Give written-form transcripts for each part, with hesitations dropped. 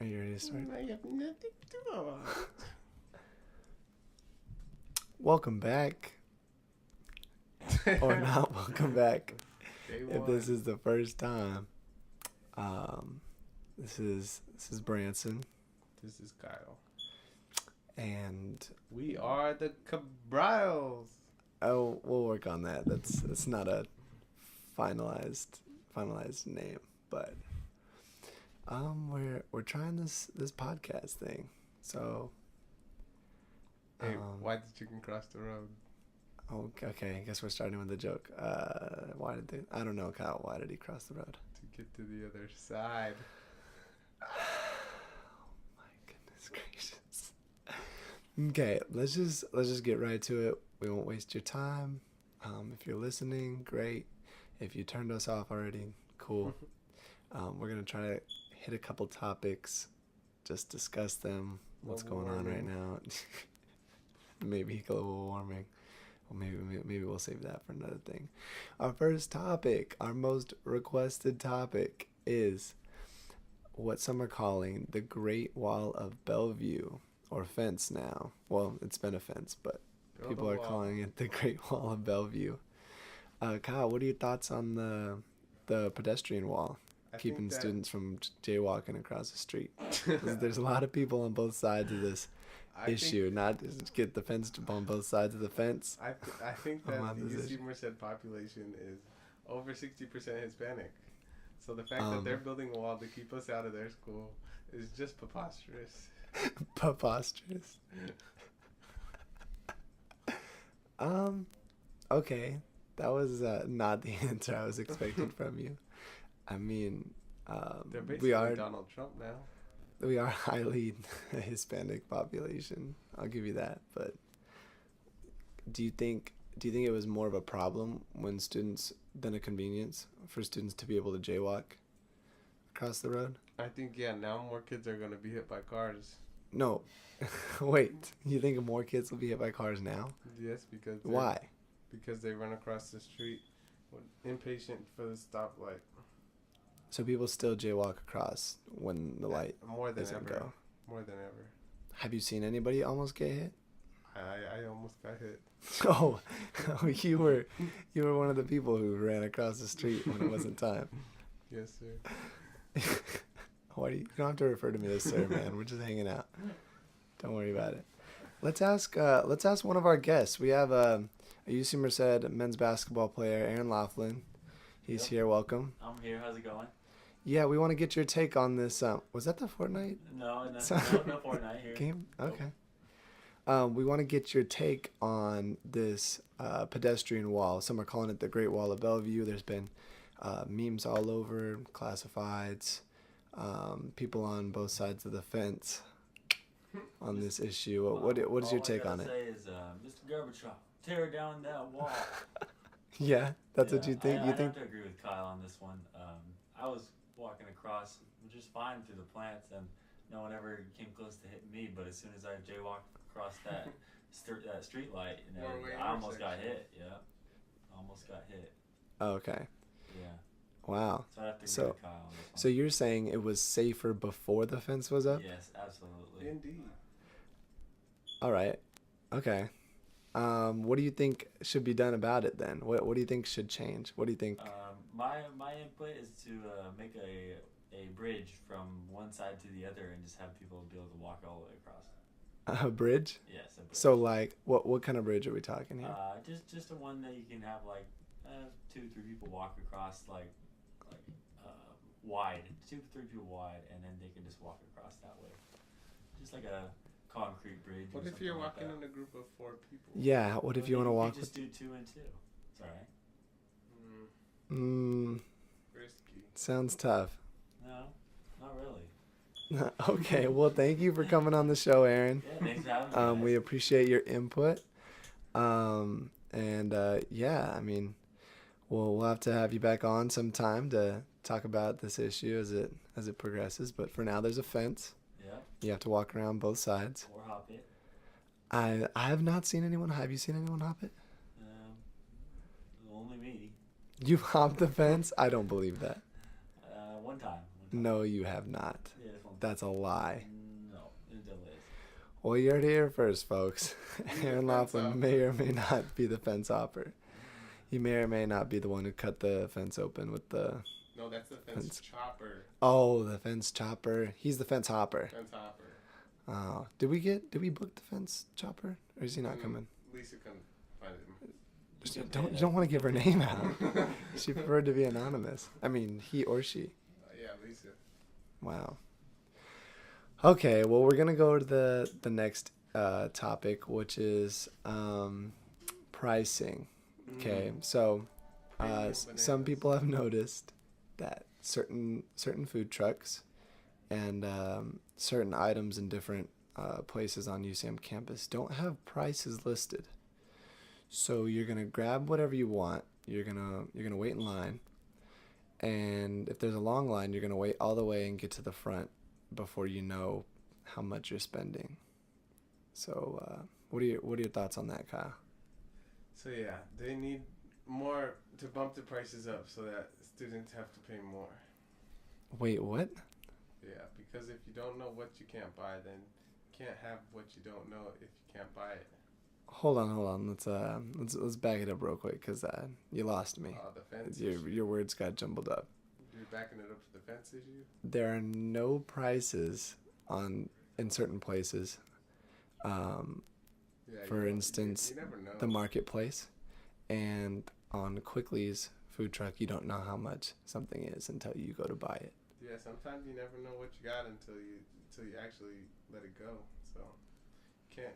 Are you ready to start? I have nothing to do. Welcome back. Or not welcome back. Day If one. this is the first time. This is Branson. This is Kyle. And We are the Cabriles. we'll work on that. That's not a finalized name, but we're trying this podcast thing. So Hey, why did the chicken cross the road? okay, I guess we're starting with the joke. I don't know, Kyle, why did he cross the road? To get to the other side. Oh my goodness gracious. Okay, let's just get right to it. We won't waste your time. If you're listening, great. If you turned us off already, cool. We're gonna try to hit a couple topics, just discuss them. What's Global going on right warming. now? Maybe global warming. Well, maybe we'll save that for another thing. Our first topic, our most requested topic, is what some are calling the Great Wall of Bellevue, or fence now. Well, it's been a fence, but Build people a are wall. calling it the Great Wall of Bellevue. Kyle, what are your thoughts on the pedestrian wall, I think keeping that- students from jaywalking across the street? There's a lot of people on both sides of this I issue. Think, Not just get the fence on both sides of the fence. I think I'm that on the this UC issue. Merced population is over 60% Hispanic. So the fact that Um, they're building a wall to keep us out of their school is just preposterous. Preposterous. Okay, that was not the answer I was expecting from you. I mean, They're basically Donald Trump now. we are highly Hispanic population. I'll give you that. But do you think it was more of a problem when students than a convenience for students to be able to jaywalk across the road? I think, yeah, now more kids are going to be hit by cars. No. Wait, you think more kids will be hit by cars now? Yes, because Why? Because they run across the street impatient for the stoplight. So people still jaywalk across when the light More than doesn't ever. go. More than ever. Have you seen anybody almost get hit? I almost got hit. Oh, you were one of the people who ran across the street when it wasn't time. Yes, sir. Why you don't have to refer to me as sir, man. We're just hanging out. Don't worry about it. Let's ask one of our guests. We have a UC Merced men's basketball player, Aaron Laughlin. He's here. Welcome. I'm here. How's it going? Yeah, we want to get your take on this. Was that the Fortnite No, no Fortnite here. game? Okay. We want to get your take on this pedestrian wall. Some are calling it the Great Wall of Bellevue. There's been memes all over, classifieds, people on both sides of the fence on this issue. What is your take on it? All I gotta say is, Mr. Gorbachev, tear down that wall. Yeah, that's what you think. I You think? have to agree with Kyle on this one. I was walking across just fine through the plants, and no one ever came close to hitting me. But as soon as I jaywalked across that street light, and Four-way I almost got intersection. hit. Yeah, almost got hit. Okay. Yeah. So So I have to agree So- with Kyle on this one. So you're saying it was safer before the fence was up? Yes, absolutely. Indeed. All right. Okay. What do you think should be done about it then? What do you think should change? What do you think? My input is to make a bridge from one side to the other and just have people be able to walk all the way across. A bridge? Yes, a bridge. So like, what kind of bridge are we talking here? Just a one that you can have like 2-3 people walk across like wide, 2-3 people wide, and then they can just walk across that way. Just like a concrete bridge. What or if you're something like walking that. in a group of 4 people? Yeah. What if you want to walk just do 2 and 2. It's all right. with? Risky. Sounds tough. No, not really. Okay. Well, thank you for coming on the show, Aaron. Yeah, thanks for having me. We guys. appreciate your input. Yeah, I mean, we'll have to have you back on sometime to talk about this issue as it progresses. But for now, there's a fence. Yeah, You have to walk around both sides. or hop it. I have not seen anyone. Have you seen anyone hop it? Only me. You've hopped the fence? I don't believe that. One time. No, you have not. Yeah, just one That's a lie. No, it definitely is. Well, you heard it here first, folks. He's the Aaron fence Laughlin hopper. may or may not be the fence hopper. He may or may not be the one who cut the fence open with the... No, that's the fence chopper. Oh, the fence chopper. He's the fence hopper. Fence hopper. Oh, did we book the fence chopper? Or is he not coming? Lisa can find him. You don't want to give her name out. She preferred to be anonymous. I mean, he or she. Yeah, Lisa. Wow. Okay, well, we're gonna go to the next topic, which is pricing. Okay, so some people have noticed that certain food trucks and certain items in different places on UCM campus don't have prices listed. So you're gonna grab whatever you want. You're gonna wait in line, and if there's a long line, you're gonna wait all the way and get to the front before you know how much you're spending. So what are your thoughts on that, Kyle? So yeah, they need more to bump the prices up so that students have to pay more. Wait, what? Yeah, because if you don't know what you can't buy, then you can't have what you don't know if you can't buy it. Hold on. Let's back it up real quick, because you lost me. The fence issue. Your words got jumbled up. You're backing it up to the fence issue? There are no prices in certain places. Yeah, For instance, you never know. the marketplace, and on Quickly's food truck, you don't know how much something is until you go to buy it. Yeah, sometimes you never know what you got until you actually let it go. So can't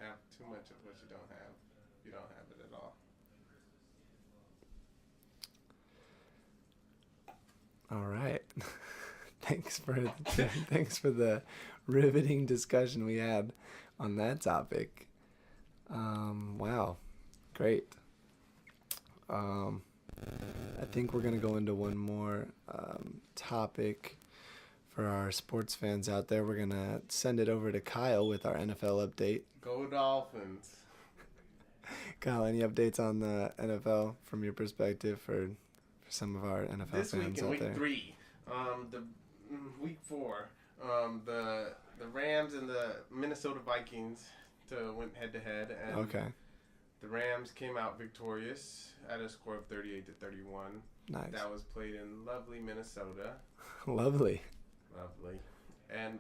have too much of what you don't have. You don't have it at all. All right. Thanks for the riveting discussion we had on that topic. Wow, great. I think we're gonna go into one more topic for our sports fans out there. We're gonna send it over to Kyle with our NFL update. Go Dolphins. Kyle, any updates on the NFL from your perspective for some of our NFL This fans week in out week there? 3, week 4, the Rams and the Minnesota Vikings went head to head, and Okay, the Rams came out victorious at a score of 38-31. nice, That was played in lovely Minnesota. lovely. Lovely. And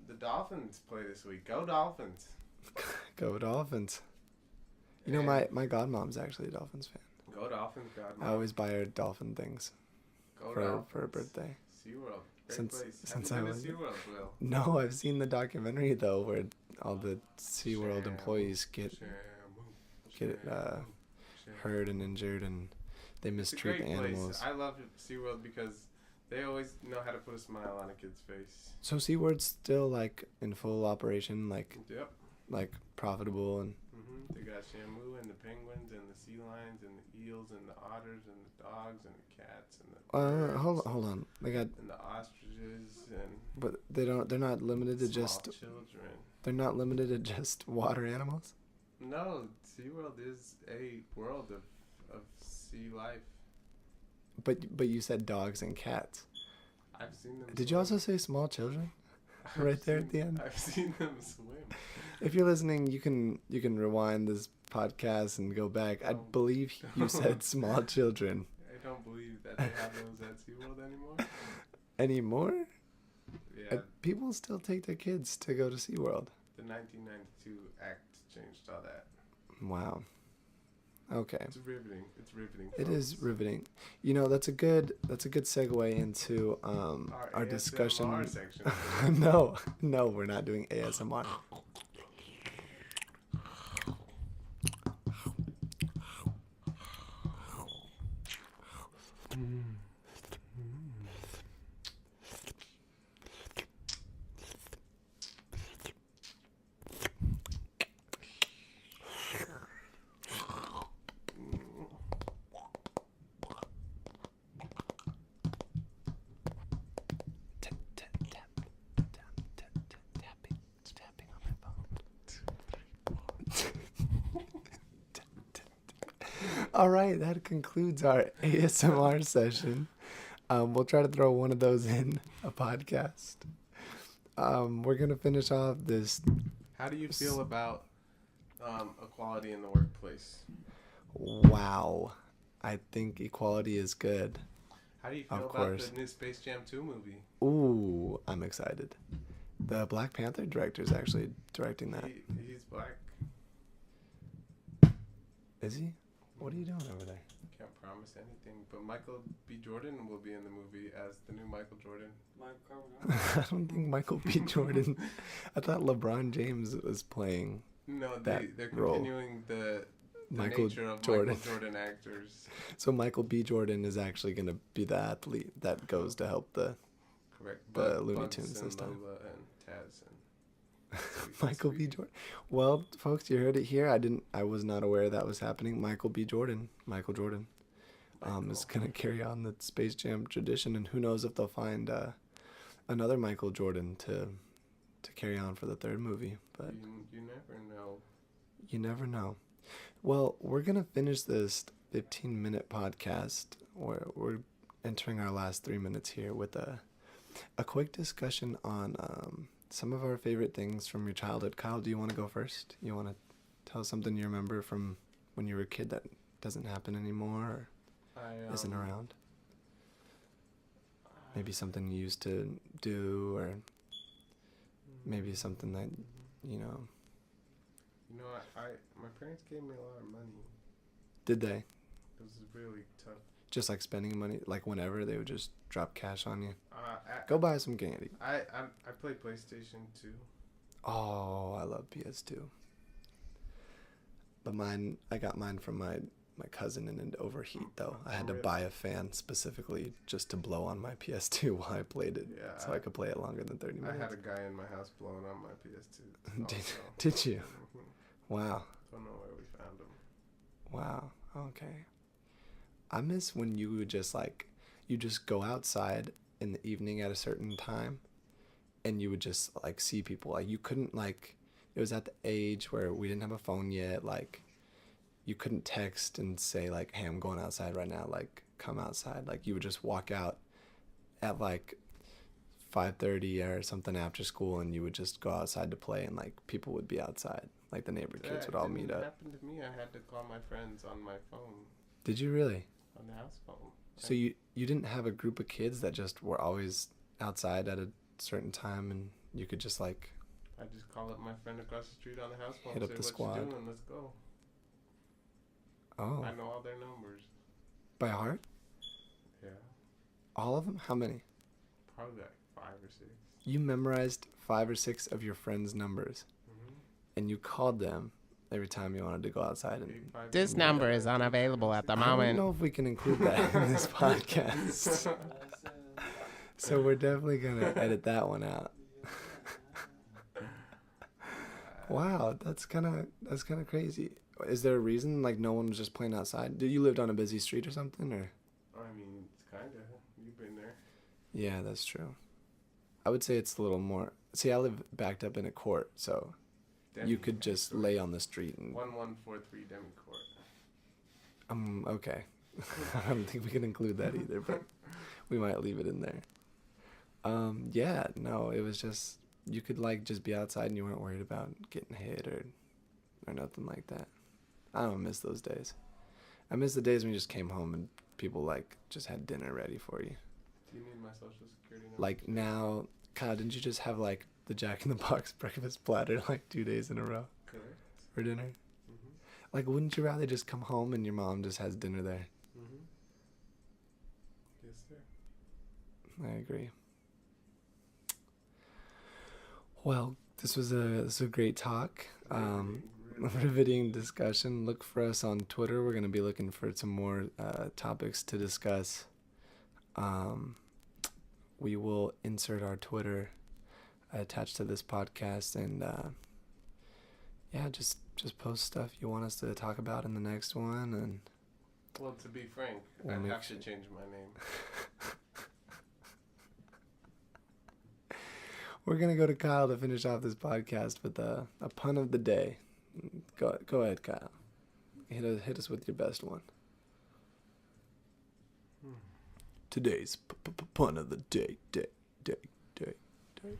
the Dolphins play this week. Go Dolphins. Go Dolphins. You know, my godmom's actually a Dolphins fan. Go Dolphins, God. I always buy her dolphin things Go for Dolphins. her birthday. SeaWorld. Great Since- place. since Have I you been was- to SeaWorld, Will? No, I've seen the documentary though, where all the SeaWorld Shamu, employees get Shamu. hurt and injured, and they It's a mistreat great the place. animals. I love SeaWorld because they always know how to put a smile on a kid's face. So SeaWorld's still like in full operation, like Yep. profitable, and They got Shamu and the penguins and the sea lions and the eels and the otters and the dogs and the cats and the birds hold on. They got, and the ostriches and but they're not limited to small just children. they're not limited to just water animals. No, SeaWorld is a world of sea life. But you said dogs and cats. I've seen them. Did you also say small children? Right there at the end? I've seen them swim. If you're listening, you can rewind this podcast and go back. I believe you said small children. I don't believe that they have those at SeaWorld anymore. Anymore? Yeah, People still take their kids to go to SeaWorld. the 1992 Act changed all that. Wow. Okay. It's riveting. It's riveting. It folks. is riveting. You know, that's a good segue into our ASMR discussion. section. No, we're not doing ASMR. Tapping on my phone. All right, that concludes our ASMR session. We'll try to throw one of those in a podcast. We're gonna finish off this. How do you feel about equality in the workplace? Wow, I think equality is good. How do you feel Of about course. the new Space Jam 2 movie? Ooh, I'm excited. The Black Panther director is actually directing that. He's black. Is he? What are you doing over there? Can't promise anything, but Michael B. Jordan will be in the movie as the new Michael Jordan. I don't think Michael B. Jordan. I thought LeBron James was playing No, That they're role. continuing the Michael nature of Jordan. Michael Jordan actors. So Michael B. Jordan is actually going to be the athlete that goes to help the Correct. The Looney Bugs Tunes and this time. Lola and Taz and Michael B. Sweet. Jordan. Well, folks, you heard it here. I was not aware that was happening. Michael B. Jordan. Michael Jordan. Is going to carry on the Space Jam tradition, and who knows if they'll find another Michael Jordan to carry on for the third movie. But You never know. you never know. Well, we're going to finish this 15-minute podcast. We're entering our last 3 minutes here with a quick discussion on some of our favorite things from your childhood. Kyle, do you want to go first? You want to tell something you remember from when you were a kid that doesn't happen anymore or isn't around? Maybe something you used to do, or maybe something that, you know. You know, my parents gave me a lot of money. Did they? It was really tough. Just like spending money, like whenever they would just drop cash on you? I Go buy some candy. I play PlayStation too. Oh, I love PS2. But I got mine from my cousin and it overheat though. I had to buy a fan specifically just to blow on my PS2 while I played it. Yeah, So I could play it longer than 30 I minutes. had a guy in my house blowing on my PS2. Did you? Mhm. Wow. Don't know where we found him. Wow. Okay. I miss when you would just you just go outside in the evening at a certain time and you would just see people. Like you couldn't it was at the age where we didn't have a phone yet. You couldn't text and say hey, I'm going outside right now. Come outside. You would just walk out at 5:30 or something after school and you would just go outside to play and people would be outside. The neighbor kids would all meet up. That happened to me. I had to call my friends on my phone, Did you really? on the house phone. So you didn't have a group of kids that just were always outside at a certain time and you could just I just call up my friend across the street on the house phone. Hit up say, the what squad. you doing? Let's go. oh, I know all their numbers. by heart? Yeah, All of them? How many? probably 5 or 6. You memorized 5 or 6 of your friends' numbers Mm-hmm. and you called them every time you wanted to go outside and This number is unavailable at the I don't moment. know if we can include that in this podcast. So we're definitely gonna edit that one out. Wow, that's kind of crazy. Is there a reason no one was just playing outside? Did you lived on a busy street or something, or? I mean, it's kind of. You've been there. Yeah, that's true. I would say it's a little more. See, I live backed up in a court, so you could just lay on the street and. 1143 Demi Court. Okay. I don't think we can include that either, but we might leave it in there. Yeah, no, it was just you could just be outside and you weren't worried about getting hit or nothing like that. I don't miss those days. I miss the days when you just came home and people just had dinner ready for you. Do you need my social security number? Now, Kyle, didn't you just have the Jack in the Box breakfast platter 2 days in a row Correct. for dinner? Mm-hmm. Wouldn't you rather just come home and your mom just has dinner there? Mm-hmm. Yes, sir. I agree. Well, this was a great talk. Riveting discussion. Look for us on Twitter. We're going to be looking for some more topics to discuss. We will insert our Twitter attached to this podcast, and just post stuff you want us to talk about in the next one. And Well, to be frank, We'll I make have sure- to change my name. we're gonna go to Kyle to finish off this podcast with a pun of the day. Go ahead, Kyle. Hit us with your best one. Today's pun of the day. take.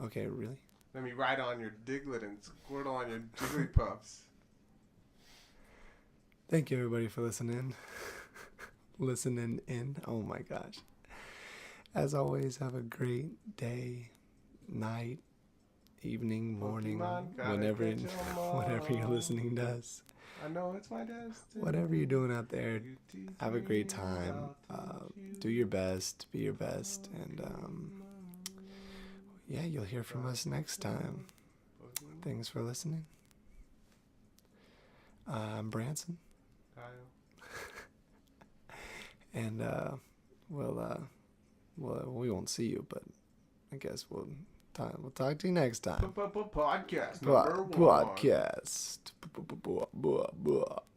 Okay, really? Let me ride on your Diglett and squirtle on your Jigglypuffs. Thank you, everybody, for listening. Listening in. Oh my gosh. As always, have a great day, night, evening, morning, Pokemon, gotta whenever catch 'em all. whatever you're listening to us. I know it's my destiny. Whatever you're doing out there, You teach have a great me, time. I'll teach you. Do your best. Be your best. And yeah, you'll hear from us next time. Thanks for listening. I'm Branson. Kyle. And we won't see you, but I guess we'll talk to you next time. Podcast number one. Podcast.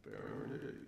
There it is.